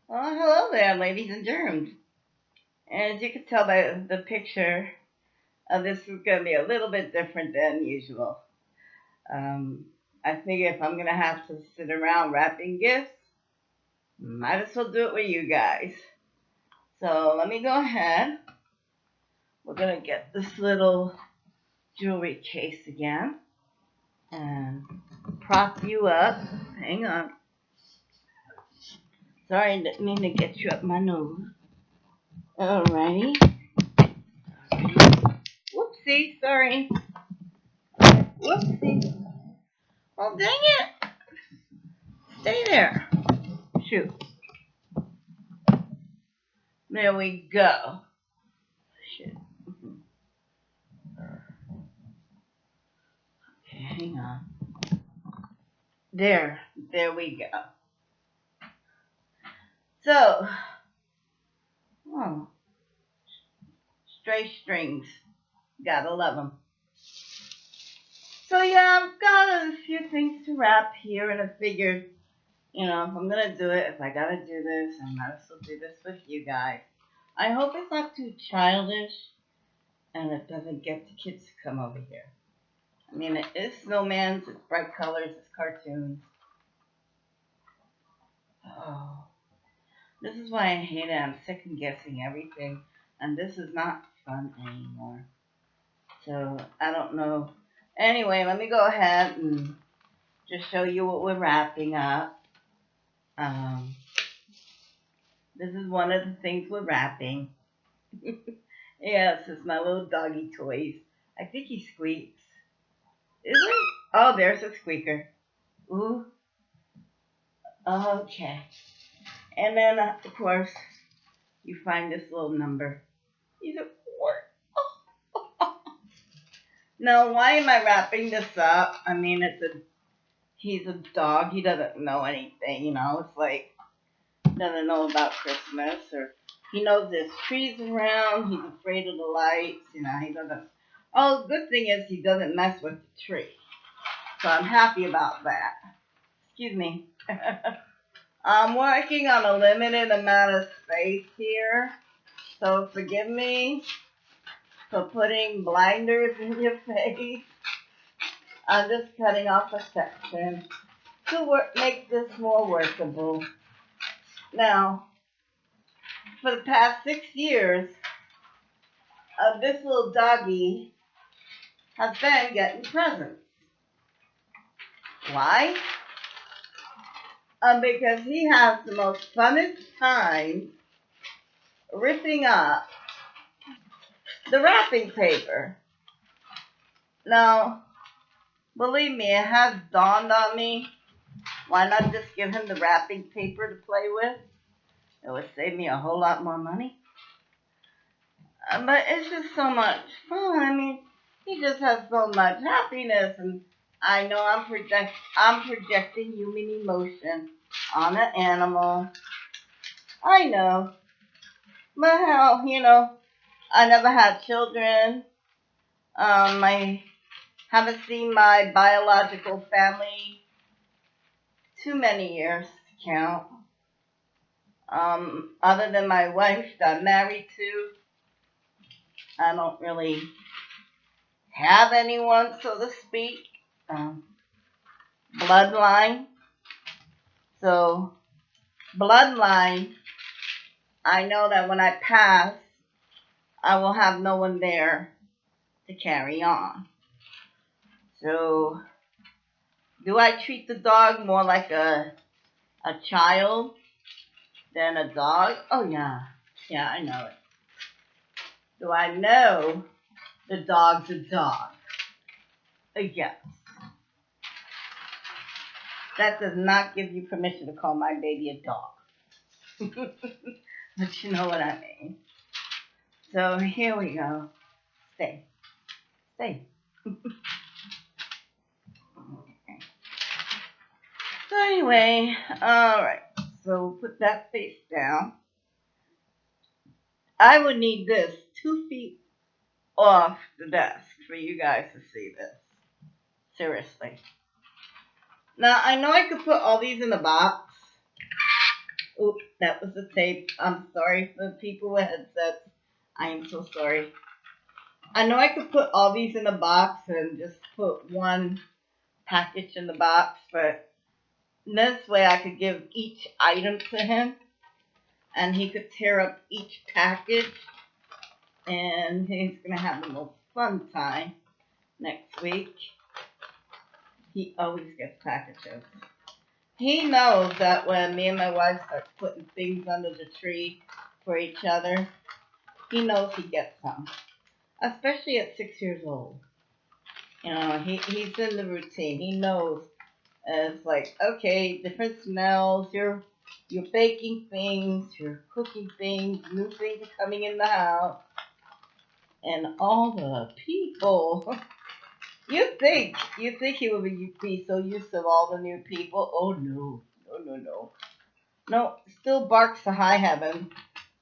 Well, hello there, ladies and germs. As you can tell by the picture, this is going to be a little bit different than usual. Um, I figure if I'm going to have to sit around wrapping gifts, might as well do it with you guys. So let me go ahead. We're going to get this little jewelry case again and prop you up. Hang on. Sorry, I didn't mean to get you up my nose. Alrighty. Whoopsie, sorry. Whoopsie. Oh, dang it. Stay there. Shoot. There we go. Shit. Okay, hang on. There we go. So, oh, stray strings. Gotta love them. So yeah, I've got a few things to wrap here, and I figured, if I'm gonna do it, if I gotta do this, I might as well do this with you guys. I hope it's not too childish, and it doesn't get the kids to come over here. I mean, it is snowman's, it's bright colors, it's cartoons. Oh, this is why I hate it. I'm second guessing everything, and this is not fun anymore. So I don't know. Anyway, let me go ahead and just show you what we're wrapping up. Um, this is one of the things we're wrapping. Yes, it's my little doggy toys. I think he squeaks. Is he? Oh, there's a squeaker. Ooh. Okay. And then, of course, you find this little number. He's a 4. Now, why am I wrapping this up? I mean, he's a dog. He doesn't know anything, It's like, doesn't know about Christmas, or he knows there's trees around. He's afraid of the lights, he doesn't. Oh, the good thing is he doesn't mess with the tree. So I'm happy about that. Excuse me. I'm working on a limited amount of space here. So forgive me for putting blinders in your face. I'm just cutting off a section to make this more workable. Now, for the past 6 years, this little doggy has been getting presents. Why? Because he has the most funnest time ripping up the wrapping paper. Now, believe me, it has dawned on me, why not just give him the wrapping paper to play with? It would save me a whole lot more money. But it's just so much fun. I mean, he just has so much happiness, and I know I'm projecting human emotion on an animal. I know, but hell, I never had children. I haven't seen my biological family too many years to count. Other than my wife that I'm married to, I don't really have anyone, so to speak. Um, Bloodline. So, bloodline, I know that when I pass, I will have no one there to carry on. So, do I treat the dog more like a child than a dog? Oh, yeah. Yeah, I know it. Do I know the dog's a dog? Yes. That does not give you permission to call my baby a dog. But you know what I mean. So here we go. Stay. Stay. Okay. So anyway, alright. So put that face down. I would need this 2 feet off the desk for you guys to see this. Seriously. Now I know I could put all these in a box, Oop, that was the tape. I'm sorry for people with headsets. I am so sorry. I know I could put all these in a box and just put one package in the box, but this way I could give each item to him and he could tear up each package and he's going to have the most fun time next week. He always gets packages. He knows that when me and my wife start putting things under the tree for each other, he knows he gets some. Especially at 6 years old. You know, he's in the routine. He knows it's like, okay, different smells, you're baking things, you're cooking things, new things are coming in the house, and all the people. You think he would be so used to all the new people? Oh no, no. No, still barks to high heaven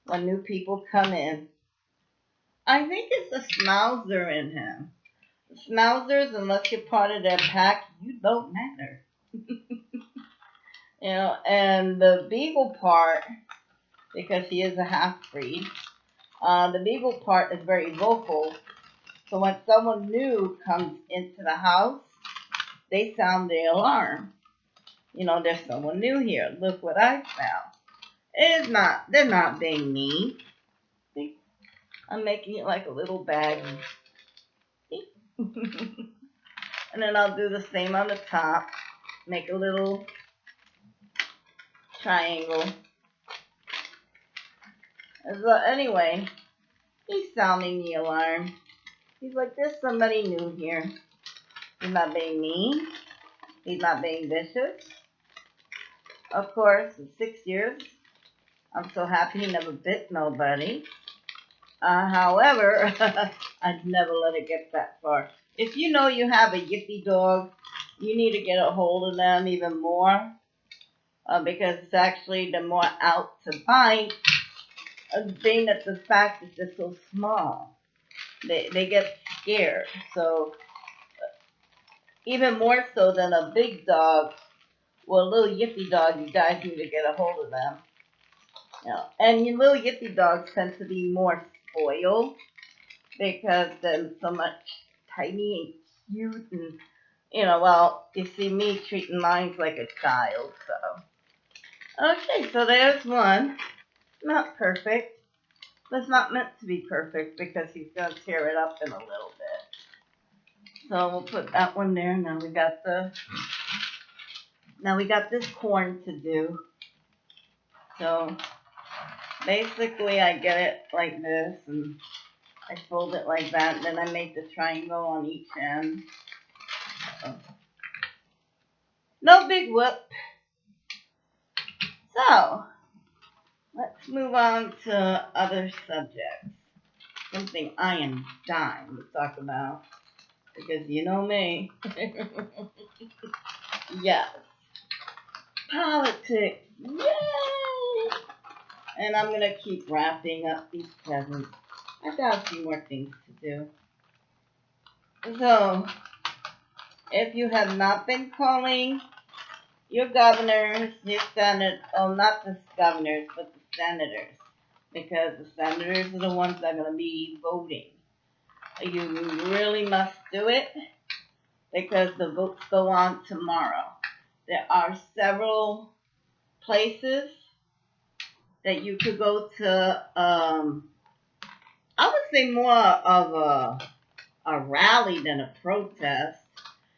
when new people come in. I think it's the schnauzer in him. Schnauzers, unless you're part of their pack, you don't matter. You know, and the beagle part, because he is a half breed, the beagle part is very vocal. So when someone new comes into the house, they sound the alarm. You know, there's someone new here. Look what I found. They're not being mean. See, I'm making it like a little bag. And then I'll do the same on the top. Make a little triangle. So anyway, he's sounding the alarm. He's like, there's somebody new here. He's not being mean. He's not being vicious. Of course, in 6 years, I'm so happy he never bit nobody. However, I'd never let it get that far. If you know you have a yippy dog, you need to get a hold of them even more. Because it's actually the more out to bite, being that the fact is they're so small. They get scared. So even more so than a big dog, well, a little yippy dog, you guys need to get a hold of them. You know, and your little yippy dogs tend to be more spoiled because they're so much tiny and cute and, you know, well, you see me treating mine like a child, so. Okay, so there's one. Not perfect. But it's not meant to be perfect because he's going to tear it up in a little bit. So we'll put that one there. Now we got this corn to do. So basically I get it like this and I fold it like that, and then I make the triangle on each end. So, no big whoop. So let's move on to other subjects. Something I am dying to talk about because you know me. Yes. Politics. Yay! And I'm going to keep wrapping up these presents. I've got a few more things to do. So, if you have not been calling your governors, your senators, oh, not the governors, but the senators, because the senators are the ones that are going to be voting. You really must do it because the votes go on tomorrow. There are several places that you could go to. I would say more of a rally than a protest.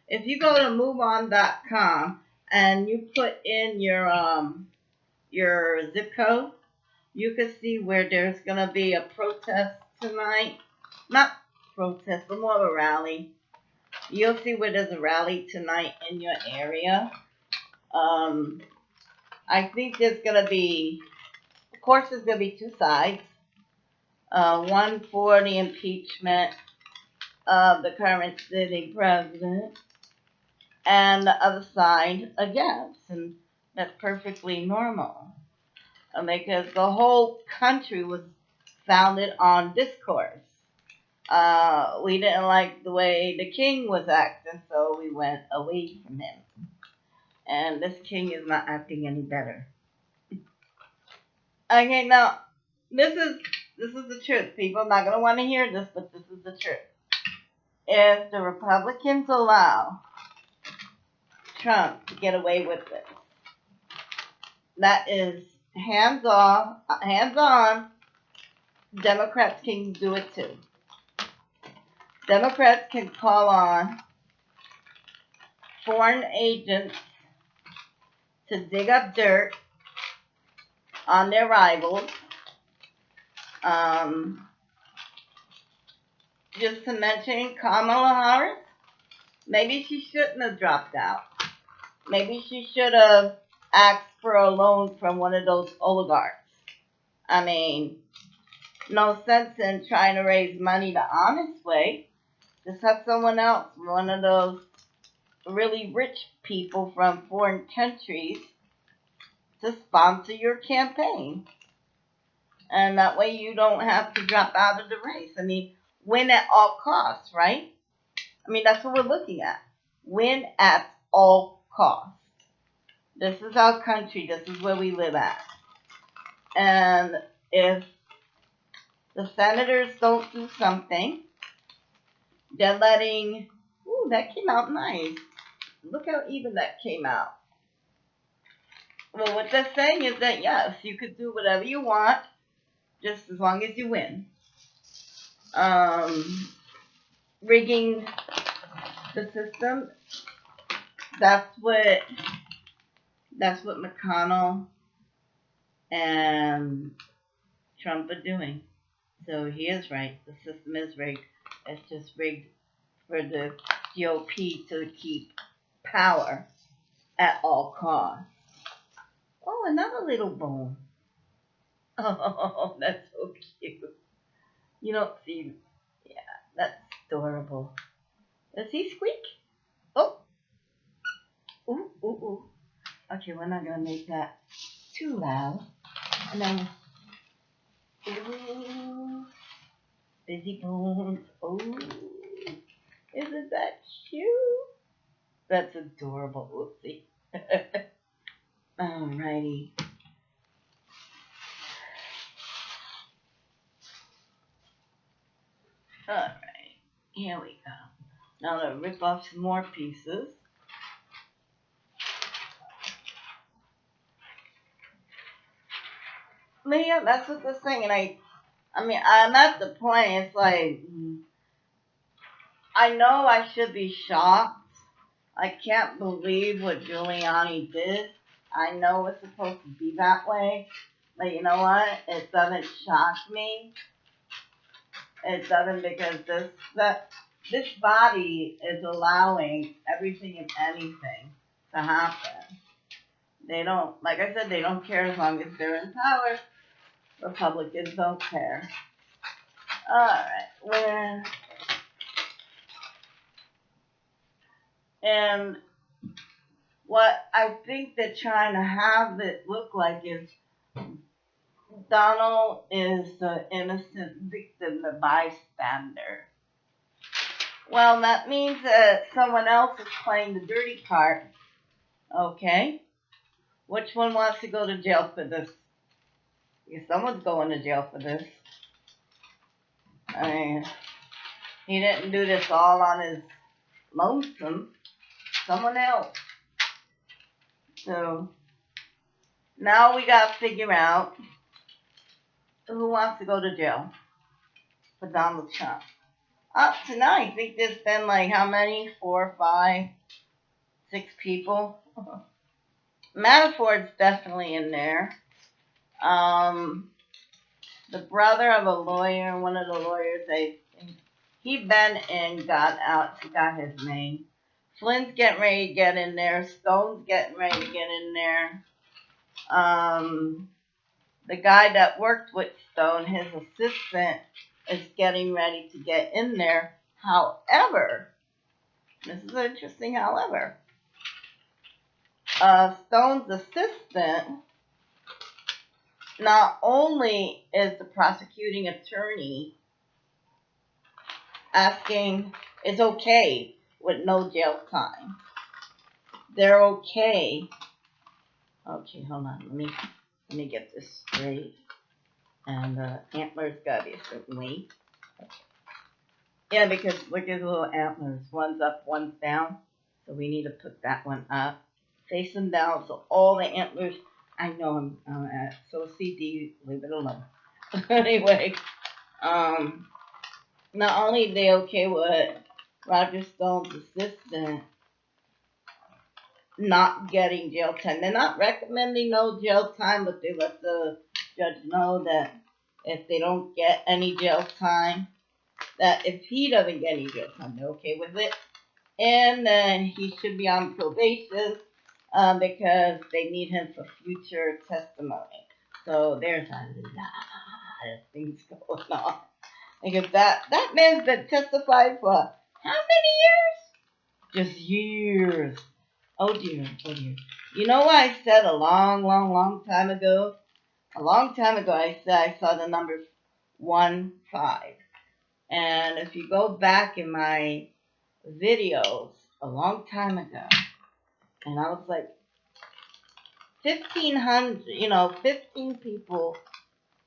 If you go to MoveOn.com and you put in your zip code, you can see where there's gonna be a protest tonight. Not protest, but more of a rally. You'll see where there's a rally tonight in your area. I think there's gonna be, of course, there's gonna be two sides. One for the impeachment of the current sitting president, and the other side against, and that's perfectly normal because the whole country was founded on discourse. We didn't like the way the king was acting, so we went away from him. And this king is not acting any better. Okay, now this is the truth. People are not gonna want to hear this, but this is the truth. If the Republicans allow Trump to get away with it, that is hands off, hands on. Democrats can do it too. Democrats can call on foreign agents to dig up dirt on their rivals. Just to mention Kamala Harris, maybe she shouldn't have dropped out. Maybe she should have asked for a loan from one of those oligarchs. I mean, no sense in trying to raise money the honest way. Just have someone else, one of those really rich people from foreign countries, to sponsor your campaign. And that way you don't have to drop out of the race. I mean, win at all costs, right? I mean, that's what we're looking at. Win at all costs. This is our country. This is where we live at. And if the senators don't do something, they're letting... Ooh, that came out nice. Look how even that came out. Well, what they're saying is that, yes, you could do whatever you want, just as long as you win. Rigging the system, that's what McConnell and Trump are doing. So he is right. The system is rigged. It's just rigged for the GOP to keep power at all costs. Oh, another little bone. Oh, that's so cute. You don't see. Yeah, that's adorable. Does he squeak? Oh. Ooh, ooh, ooh. Okay, we're not going to make that too loud. And then, ooh, busy bones. Oh, isn't that cute? That's adorable. Oopsie. Alrighty. Alright, here we go. Now to rip off some more pieces. But yeah, that's what this thing, and I mean, I'm at the point, it's like, I know I should be shocked. I can't believe what Giuliani did. I know it's supposed to be that way, but you know what? It doesn't shock me. It doesn't, because this body is allowing everything and anything to happen. They don't, like I said, they don't care as long as they're in power. Republicans don't care. Alright, and what I think they're trying to have it look like is Donald is the innocent victim, the bystander. Well, that means that someone else is playing the dirty part. Okay? Which one wants to go to jail for this? Because someone's going to jail for this. I mean, he didn't do this all on his lonesome. Someone else. So, now we got to figure out who wants to go to jail for Donald Trump. Up to now, I think there's been like how many? 4, 5, 6 people. Manafort's definitely in there. The brother of a lawyer, one of the lawyers, he been in, got out, forgot his name. Flynn's getting ready to get in there. Stone's getting ready to get in there. The guy that worked with Stone, his assistant, is getting ready to get in there. However, this is interesting, however, Stone's assistant not only is the prosecuting attorney asking, is okay with no jail time. They're okay. Okay, hold on. Let me Let me get this straight. And the antler's gotta be a certain weight. Yeah, because look at the little antlers. One's up, one's down. So we need to put that one up. Face them down so all the antlers. I know I'm so CD, leave it alone. Anyway, not only are they okay with Roger Stone's assistant not getting jail time, they're not recommending no jail time, but they let the judge know that if they don't get any jail time, that if he doesn't get any jail time, they're okay with it. And then he should be on probation because they need him for future testimony. So there's a lot of things going on. Because that man's been testified for how many years? Just years. Oh dear, oh dear. You know what I said a long time ago? A long time ago I said I saw the number 15. And if you go back in my videos a long time ago, and I was like, 1,500, 15 people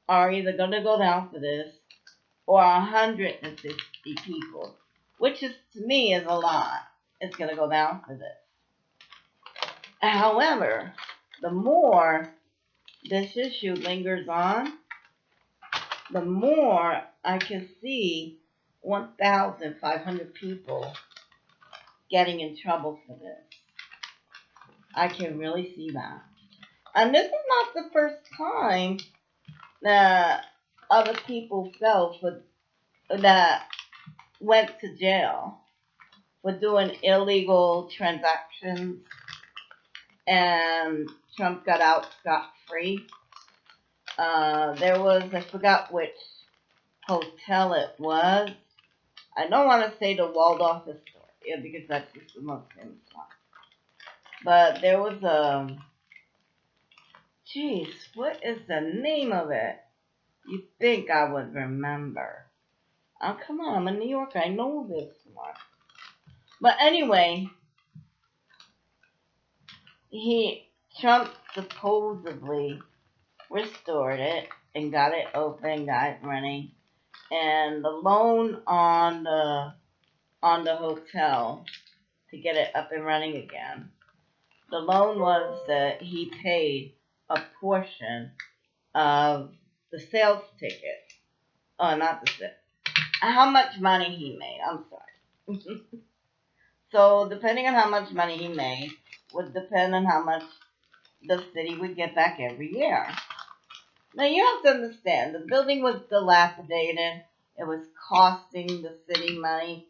are either going to go down for this or 150 people, which is, to me, is a lot. It's going to go down for this. However, the more this issue lingers on, the more I can see 1,500 people getting in trouble for this. I can really see that. And this is not the first time that other people that went to jail for doing illegal transactions, and Trump got out scot-free. There was, I forgot which hotel it was. I don't want to say the Waldorf Astoria because that's just the most famous one. But there was what is the name of it? You'd think I would remember. Oh, come on, I'm a New Yorker. I know this one. But anyway, Trump supposedly restored it and got it open, got it running, and the loan on the hotel to get it up and running again. The loan was that he paid a portion of the sales ticket. Oh, not the sales. How much money he made. I'm sorry. So, depending on how much money he made, would depend on how much the city would get back every year. Now, you have to understand, the building was dilapidated. It was costing the city money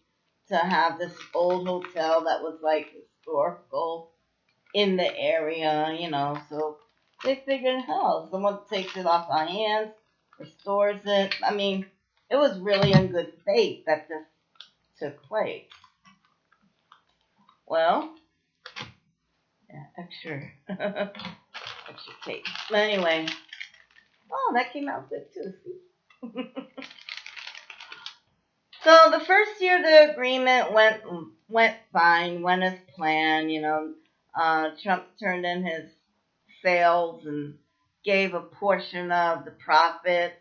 to have this old hotel that was like historical in the area, so they figured, hell, someone takes it off our hands, restores it. I mean, it was really in good faith that this took place. Well, yeah, extra tape. But anyway, that came out good too, see? So the first year the agreement went fine, went as planned, Trump turned in his sales and gave a portion of the profits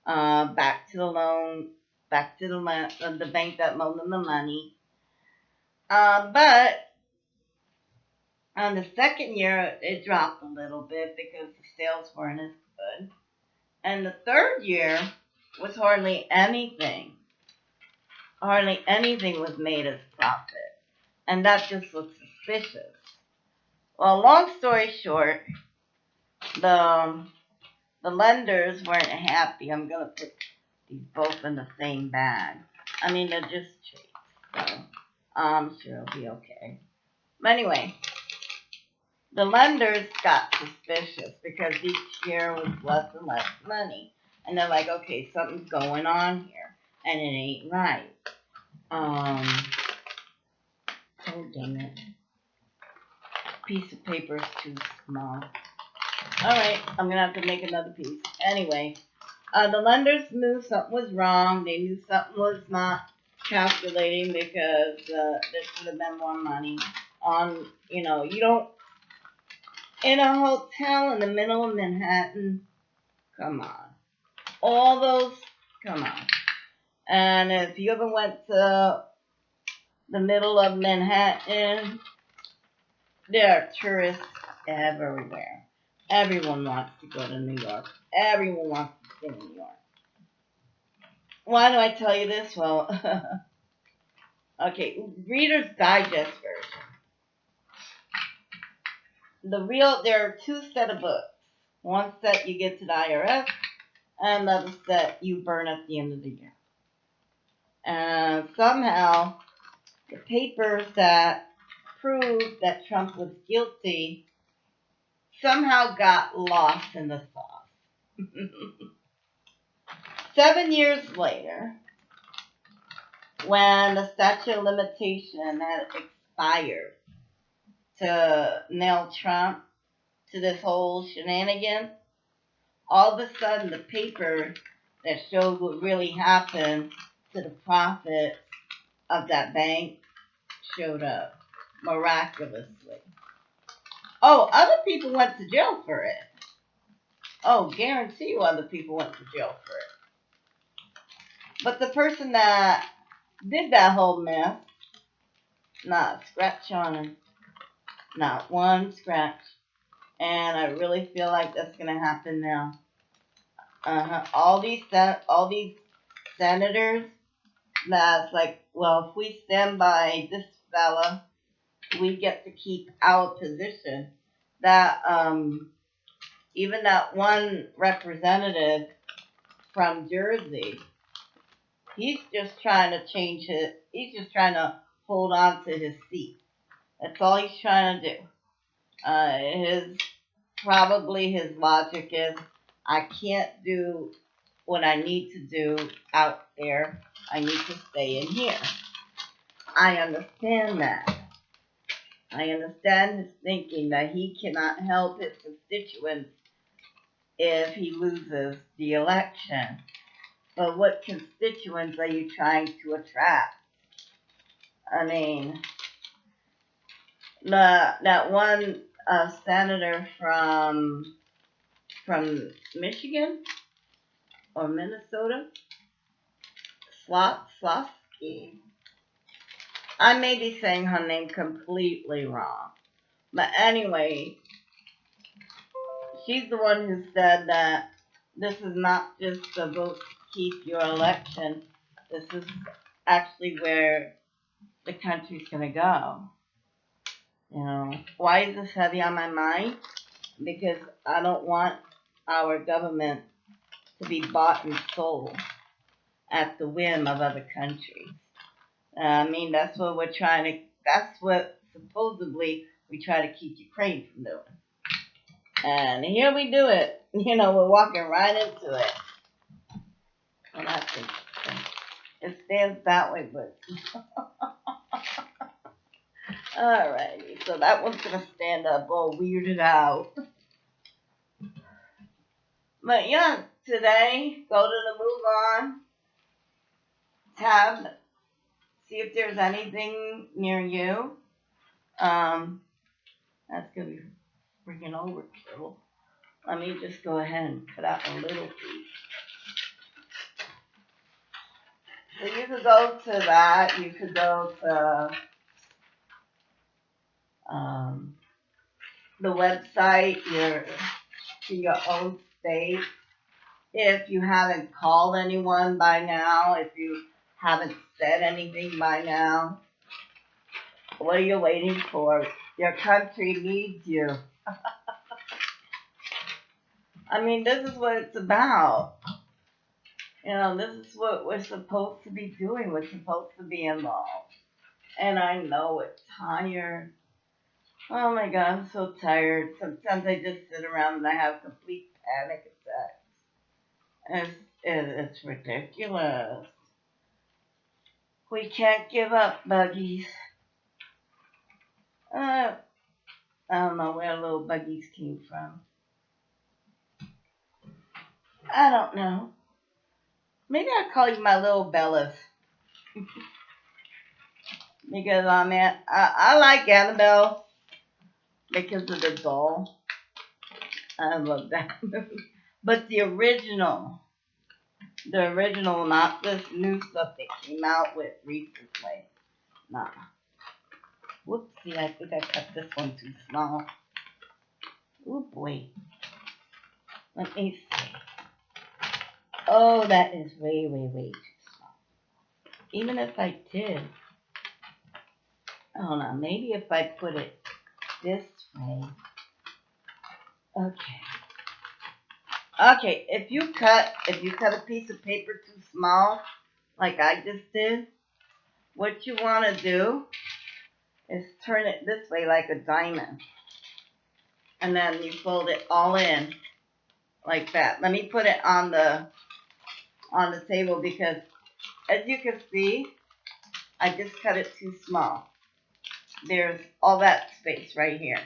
back to the bank that loaned him the money. But on the second year, it dropped a little bit because the sales weren't as good. And the third year was hardly anything. Hardly anything was made as profit. And that just looked suspicious. Well, long story short, the lenders weren't happy. I'm going to put these both in the same bag. I mean, they're just cheap. So I'm sure it'll be okay. But anyway, the lenders got suspicious because each year was less and less money. And they're like, okay, something's going on here. And it ain't right. Oh, dang it. Piece of paper is too small. Alright, I'm going to have to make another piece. Anyway, the lenders knew something was wrong. They knew something was not calculating because there should have been more money on, you don't in a hotel in the middle of Manhattan. Come on. All those, come on. And if you ever went to the middle of Manhattan, there are tourists everywhere. Everyone wants to go to New York. Everyone wants to go to New York. Why do I tell you this? Well, okay, Reader's Digest version. There are two set of books. One set you get to the IRS, and another set you burn at the end of the year. And somehow, the papers that proved that Trump was guilty somehow got lost in the sauce. 7 years later, when the statute of limitation had expired to nail Trump to this whole shenanigan, all of a sudden the paper that showed what really happened to the profits of that bank showed up miraculously. Oh, other people went to jail for it. Oh, guarantee you other people went to jail for it. But the person that did that whole mess, not a scratch on him. Not one scratch. And I really feel like that's going to happen now. All these senators, that's like, well, if we stand by this fella, we get to keep our position. That even that one representative from Jersey, he's just trying to he's just trying to hold on to his seat. That's all he's trying to do. Probably his logic is, I can't do what I need to do out there. I need to stay in here. I understand that. I understand his thinking that he cannot help his constituents if he loses the election. But what constituents are you trying to attract? I mean, that one senator from Michigan or Minnesota, Slosky. I may be saying her name completely wrong. But anyway, she's the one who said that this is not just a vote to keep your election. This is actually where the country's going to go. You know, why is this heavy on my mind? Because I don't want our government to be bought and sold at the whim of other countries. I mean, that's what supposedly we try to keep Ukraine from doing. And here we do it. You know, we're walking right into it. Well, that's interesting. It stands that way, but... Alrighty, so that one's going to stand up all weirded out. But yeah, today, go to the Move On tab. See if there's anything near you. That's going to be freaking overkill. Let me just go ahead and cut out a little piece. So you could go to that. You could go to the website, your own state. If you haven't called anyone by now, if you haven't said anything by now, what are you waiting for? Your country needs you. I mean, this is what it's about. You know, this is what we're supposed to be doing. We're supposed to be involved. And I know it's tired. Oh my God, I'm so tired. Sometimes I just sit around and I have complete panic attacks. It's ridiculous. We can't give up, buggies. I don't know where little buggies came from. I don't know. Maybe I'll call you my little Bellas. Because I like Annabelle because of the doll. I love that movie. But the original, not this new stuff they came out with recently. Nah. Whoopsie, I think I cut this one too small. Oh boy. Let me see. Oh, that is way, way, way too small. Even if I did. Hold on, maybe if I put it this way. Okay. Okay, if you cut a piece of paper too small, like I just did, what you want to do is turn it this way like a diamond. And then you fold it all in like that. Let me put it on the table because as you can see, I just cut it too small. There's all that space right here.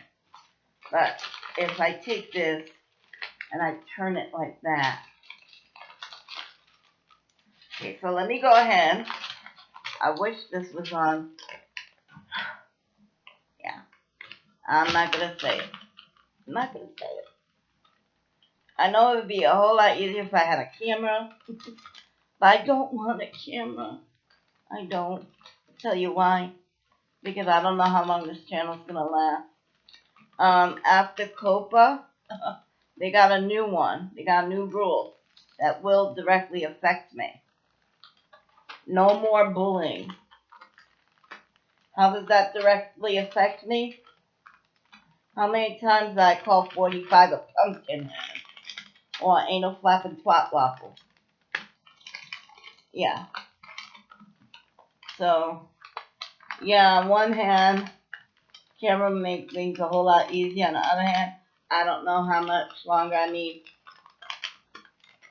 But if I take this and I turn it like that. Okay, so let me go ahead. I wish this was on. Yeah. I'm not going to say it. I'm not going to say it. I know it would be a whole lot easier if I had a camera. But I don't want a camera. I don't. I'll tell you why. Because I don't know how long this channel's going to last. After COPA, they got a new one. They got a new rule that will directly affect me. No more bullying. How does that directly affect me? How many times did I call 45 a pumpkin head? Or anal flapping twat waffle? Yeah. So, yeah, on one hand, camera makes things a whole lot easier. On the other hand, I don't know how much longer I need.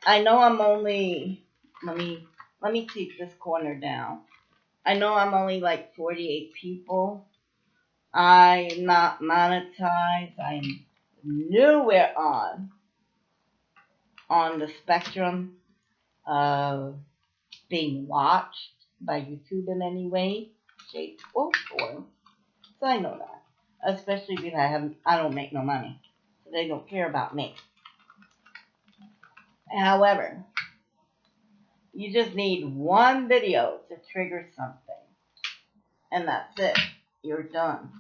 I know I'm only, let me take this corner down. I know I'm only like 48 people. I'm not monetized. I'm nowhere on the spectrum of being watched by YouTube in any way, shape, or form. So I know that. Especially because I don't make no money. So they don't care about me. However, you just need one video to trigger something. And that's it. You're done.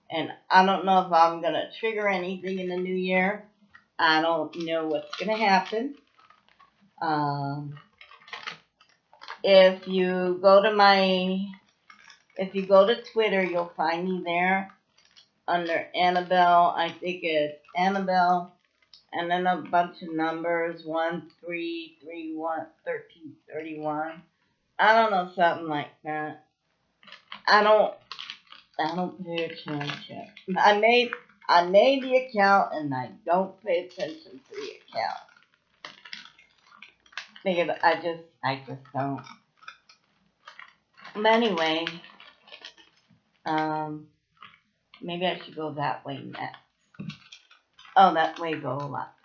And I don't know if I'm going to trigger anything in the new year. I don't know what's going to happen. If you go to Twitter, you'll find me there under Annabelle. I think it's Annabelle, and then a bunch of numbers 1331 1331. I don't know, something like that. I don't pay attention. I made the account and I don't pay attention to the account. Because I just don't. But anyway, maybe I should go that way next. Oh, that way go a lot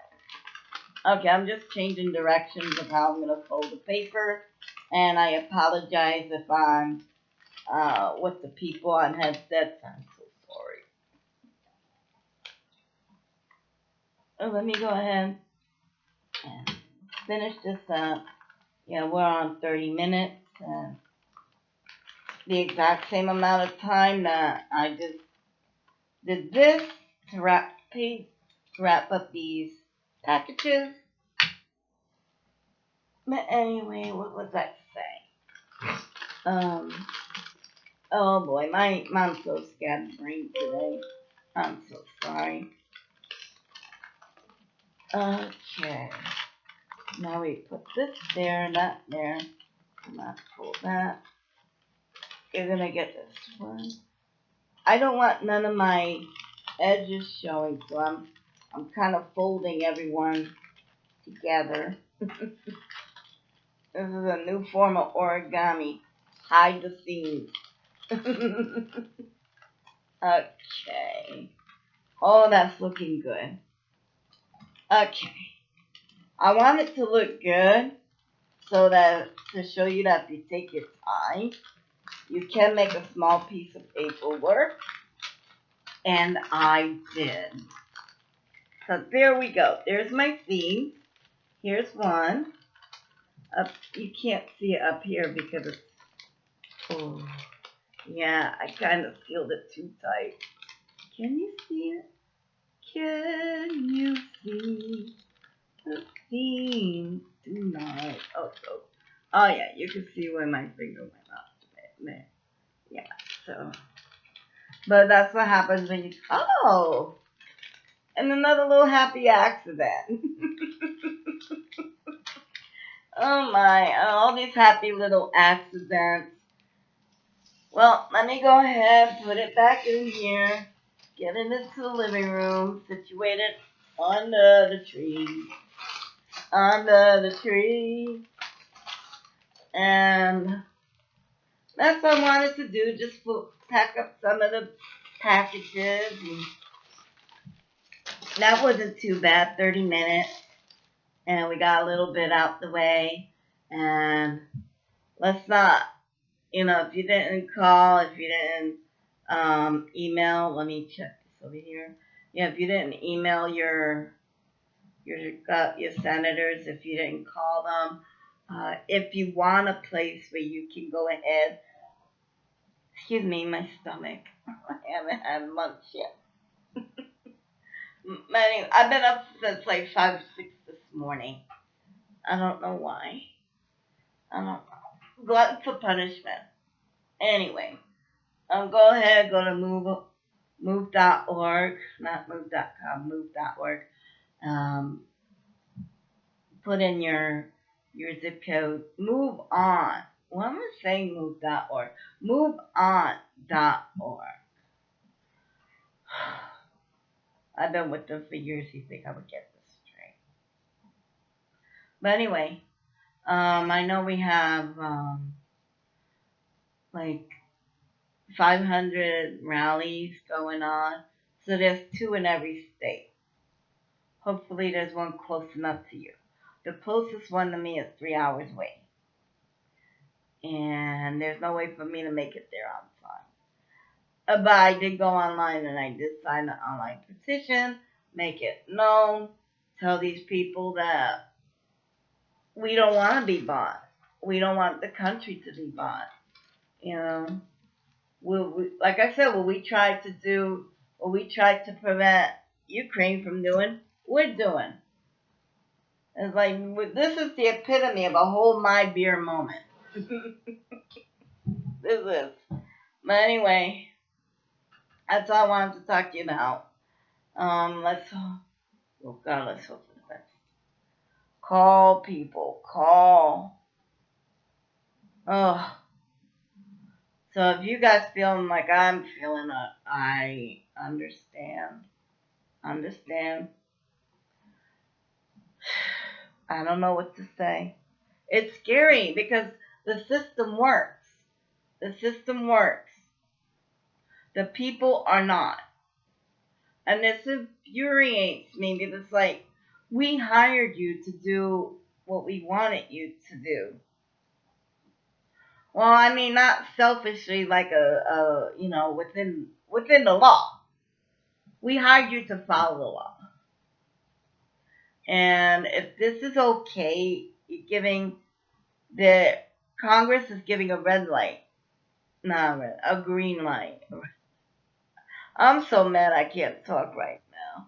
better. Okay, I'm just changing directions of how I'm going to fold the paper. And I apologize if I'm with the people on headsets. I'm so sorry. Oh, let me go ahead and finish this up. Yeah, we're on 30 minutes. The exact same amount of time that I just did this to wrap up these packages. But anyway, what was I saying? Oh boy, my mom's so scatterbrained today. I'm so sorry. Okay. Now we put this there, that there. I'm gonna pull that. You're gonna get this one. I don't want none of my edges showing, so I'm kind of folding everyone together. This is a new form of origami. Hide the seams. Okay. Oh, that's looking good. Okay. I want it to look good so that to show you that if you take your time, you can make a small piece of paperwork. And I did. So there we go. There's my theme. Here's one. Up, you can't see it up here because it's. Oh, yeah, I kind of sealed it too tight. Can you see it? Can you see the theme tonight? Oh yeah, you can see where my finger went up there. Yeah, so, but that's what happens when you. Oh, and another little happy accident. Oh my, all these happy little accidents. Well, let me go ahead, put it back in here, get it into the living room, situate it under the tree. Under the tree. And that's what I wanted to do, just pack up some of the packages. And that wasn't too bad, 30 minutes. And we got a little bit out the way. And let's not, if you didn't call, if you didn't email, let me check this over here. Yeah, if you didn't email your senators, if you didn't call them, if you want a place where you can go ahead. Excuse me, my stomach. I haven't had lunch yet. Anyway, I've been up since like 5, 6 this morning. I don't know why. I don't know. Glutton for punishment. Anyway, go ahead, go to move.org, not move.com, move.org. Put in your zip code. Move on. Well, I'm not saying move.org. MoveOn.org. I've been with them for years. You think I would get this straight? But anyway, I know we have like 500 rallies going on. So there's 2 in every state. Hopefully there's one close enough to you. The closest one to me is 3 hours away. And there's no way for me to make it there on time. But I did go online and I did sign an online petition, make it known, tell these people that we don't want to be bought. We don't want the country to be bought. Like I said, what we tried to prevent Ukraine from doing, we're doing. It's like, this is the epitome of a whole my beer moment. This is. But anyway, that's all I wanted to talk to you about. Let's hope for the best. Call people. Call. Oh. So if you guys feeling like I'm feeling it, I understand. I don't know what to say. It's scary because the system works. The system works. The people are not. And this infuriates me because it's like, we hired you to do what we wanted you to do. Well, I mean, not selfishly, like within the law. We hired you to follow the law. And if this is okay, the Congress is giving a red light, not red, a green light. I'm so mad I can't talk right now.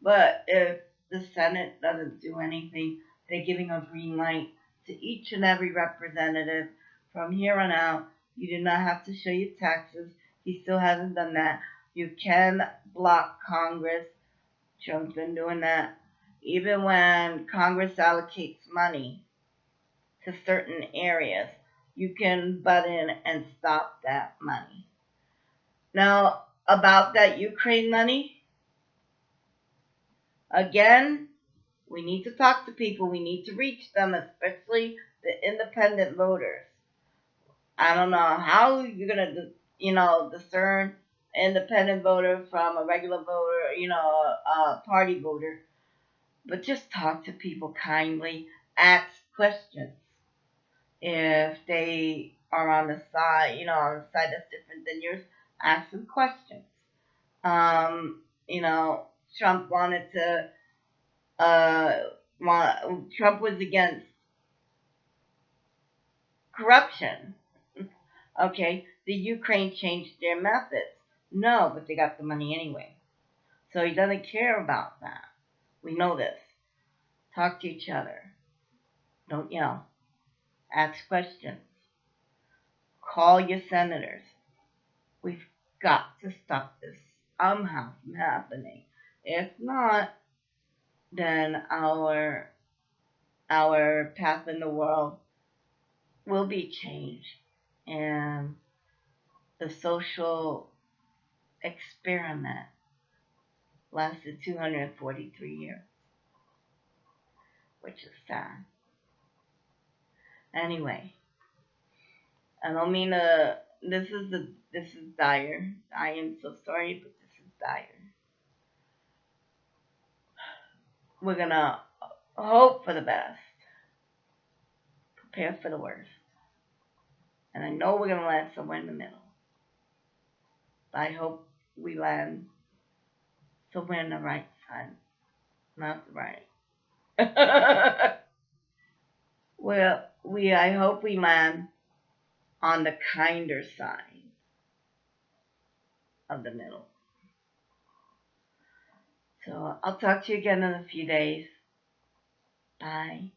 But if the Senate doesn't do anything, they're giving a green light to each and every representative from here on out. You do not have to show your taxes. He still hasn't done that. You can block Congress. Trump's been doing that. Even when Congress allocates money to certain areas, you can butt in and stop that money. Now, about that Ukraine money, again, we need to talk to people. We need to reach them, especially the independent voters. I don't know how you're going to, discern an independent voter from a regular voter, a party voter. But just talk to people kindly. Ask questions. If they are on the side, on the side that's different than yours, ask them questions. Trump wanted to, Trump was against corruption. Okay, the Ukraine changed their methods. No, but they got the money anyway. So he doesn't care about that. We know this. Talk to each other. Don't yell. Ask questions. Call your senators. We've got to stop this somehow from happening. If not, then our path in the world will be changed, and the social experiment lasted 243 years, which is sad. Anyway, I don't mean to. This is dire. I am so sorry, but this is dire. We're gonna hope for the best, prepare for the worst, and I know we're gonna land somewhere in the middle. But I hope we land somewhere in the right side, not the right. Well, I hope we land on the kinder side of the middle. So I'll talk to you again in a few days. Bye.